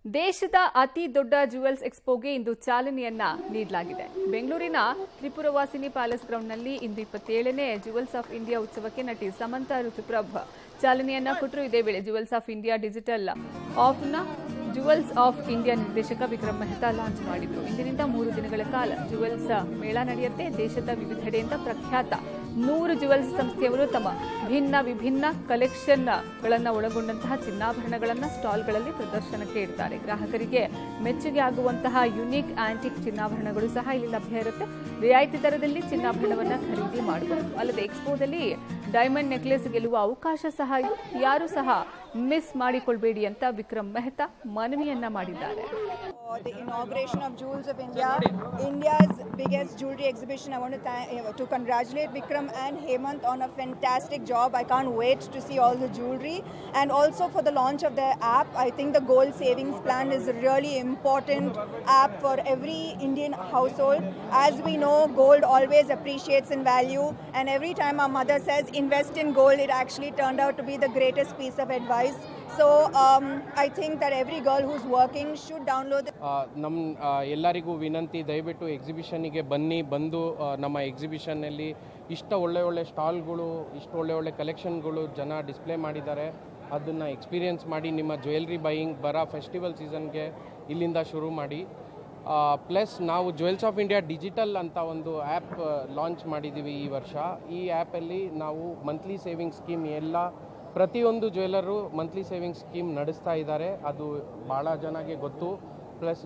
ದೇಶದ ಅತಿ ದೊಡ್ಡ ಜುವೆಲ್ಸ್ ಎಕ್ಸ್ಪೋಗೆ ಇಂದು ಚಾಲನೆಯನ್ನ ನೀಡಲಾಗಿದೆ. ಬೆಂಗಳೂರಿನ ತ್ರಿಪುರವಾಸಿನಿ ಪ್ಯಾಲೇಸ್ ಗ್ರೌಂಡ್ನಲ್ಲಿ ಇಂದು 27ನೇ ಜುವೆಲ್ಸ್ ಆಫ್ ಇಂಡಿಯಾ ಉತ್ಸವಕ್ಕೆ ನಟಿ ಸಮಂತಾ ಋತುಪ್ರಭ್ ಚಾಲನೆಯನ್ನ ಕೊಟ್ಟರು. ಇದೇ ವೇಳೆ jewels of India digital jewels of India ನಿರ್ದೇಶಕ ವಿಕ್ರಮ್ ಮೆಹ್ತಾ ಲಾಂಚ್ ಮಾಡಿದ್ರು. ಇಂದಿನಿಂದ 3 ದಿನಗಳ ಕಾಲ ಜುವೆಲ್ಸ್ ಮೇಳ ನಡೆಯುತ್ತೆ. ದೇಶದ ವಿವಿಧೆಡೆಯಿಂದ ಪ್ರಖ್ಯಾತ 100 ಜುವೆಲ್ಸ್ ಸಂಸ್ಥೆಯವರು ತಮ್ಮ ವಿಭಿನ್ನ ಕಲೆಕ್ಷನ್ಗಳನ್ನು ಒಳಗೊಂಡಂತಹ ಚಿನ್ನಾಭರಣಗಳನ್ನು ಸ್ಟಾಲ್ಗಳಲ್ಲಿ ಪ್ರದರ್ಶನಕ್ಕೆ ಇಡ್ತಾರೆ. ಗ್ರಾಹಕರಿಗೆ ಮೆಚ್ಚುಗೆ ಆಗುವಂತಹ ಯುನೀಕ್ ಆಂಟಿಕ್ ಚಿನ್ನಾಭರಣಗಳು ಸಹ ಇಲ್ಲಿ ಲಭ್ಯ ಇರುತ್ತೆ. ರಿಯಾಯಿತಿ ದರದಲ್ಲಿ ಚಿನ್ನಾಭರಣವನ್ನು ಖರೀದಿ ಮಾಡಬಹುದು. ಅಲ್ಲದೆ ಎಕ್ಸ್ಪೋದಲ್ಲಿ ಡೈಮಂಡ್ ನೆಕ್ಲೆಸ್ ಗೆಲ್ಲುವ ಅವಕಾಶ ಸಹ ಯಾರು ಸಹ ಮಿಸ್ ಮಾಡಿಕೊಳ್ಳಬೇಡಿ ಅಂತ ವಿಕ್ರಮ್ ಮೆಹ್ತಾ ಮನವಿಯನ್ನ ಮಾಡಿದ್ದಾರೆ. The inauguration of Jewels of India, India's biggest jewelry exhibition. I want to congratulate Vikram and Hemant on a fantastic job. I can't wait to see all the jewelry, and also for the launch of their app. I think the gold savings plan is a really important app for every Indian household. As we know, gold always appreciates in value, and every time our mother says invest in gold, it actually turned out to be the greatest piece of advice. So I think that every girl who's working should download ನಮ್ಮ ಎಲ್ಲರಿಗೂ ವಿನಂತಿ, ದಯವಿಟ್ಟು ಎಕ್ಸಿಬಿಷನ್ನಿಗೆ ಬಂದು ನಮ್ಮ ಎಕ್ಸಿಬಿಷನ್ನಲ್ಲಿ ಒಳ್ಳೆ ಸ್ಟಾಲ್ಗಳು, ಒಳ್ಳೆ ಕಲೆಕ್ಷನ್ಗಳು ಜನ display ಮಾಡಿದ್ದಾರೆ. ಅದನ್ನು ಎಕ್ಸ್ಪೀರಿಯನ್ಸ್ ಮಾಡಿ ನಿಮ್ಮ ಜ್ಯುವೆಲ್ರಿ ಬೈಯಿಂಗ್ ಬರೋ ಫೆಸ್ಟಿವಲ್ ಸೀಸನ್ಗೆ ಇಲ್ಲಿಂದ ಶುರು ಮಾಡಿ. ಪ್ಲಸ್ ನಾವು ಜುವೆಲ್ಸ್ ಆಫ್ ಇಂಡಿಯಾ ಡಿಜಿಟಲ್ ಅಂತ ಒಂದು ಆ್ಯಪ್ ಲಾಂಚ್ ಮಾಡಿದ್ದೀವಿ ಈ ವರ್ಷ. ಈ ಆ್ಯಪಲ್ಲಿ ನಾವು ಮಂತ್ಲಿ ಸೇವಿಂಗ್ ಸ್ಕೀಮ್ ಪ್ರತಿಯೊಂದು ಜ್ಯುವೆಲರು ಮಂತ್ಲಿ ಸೇವಿಂಗ್ ಸ್ಕೀಮ್ ನಡೆಸ್ತಾ ಇದ್ದಾರೆ. ಅದು ಭಾಳ ಜನಕ್ಕೆ ಗೊತ್ತು. ಪ್ಲಸ್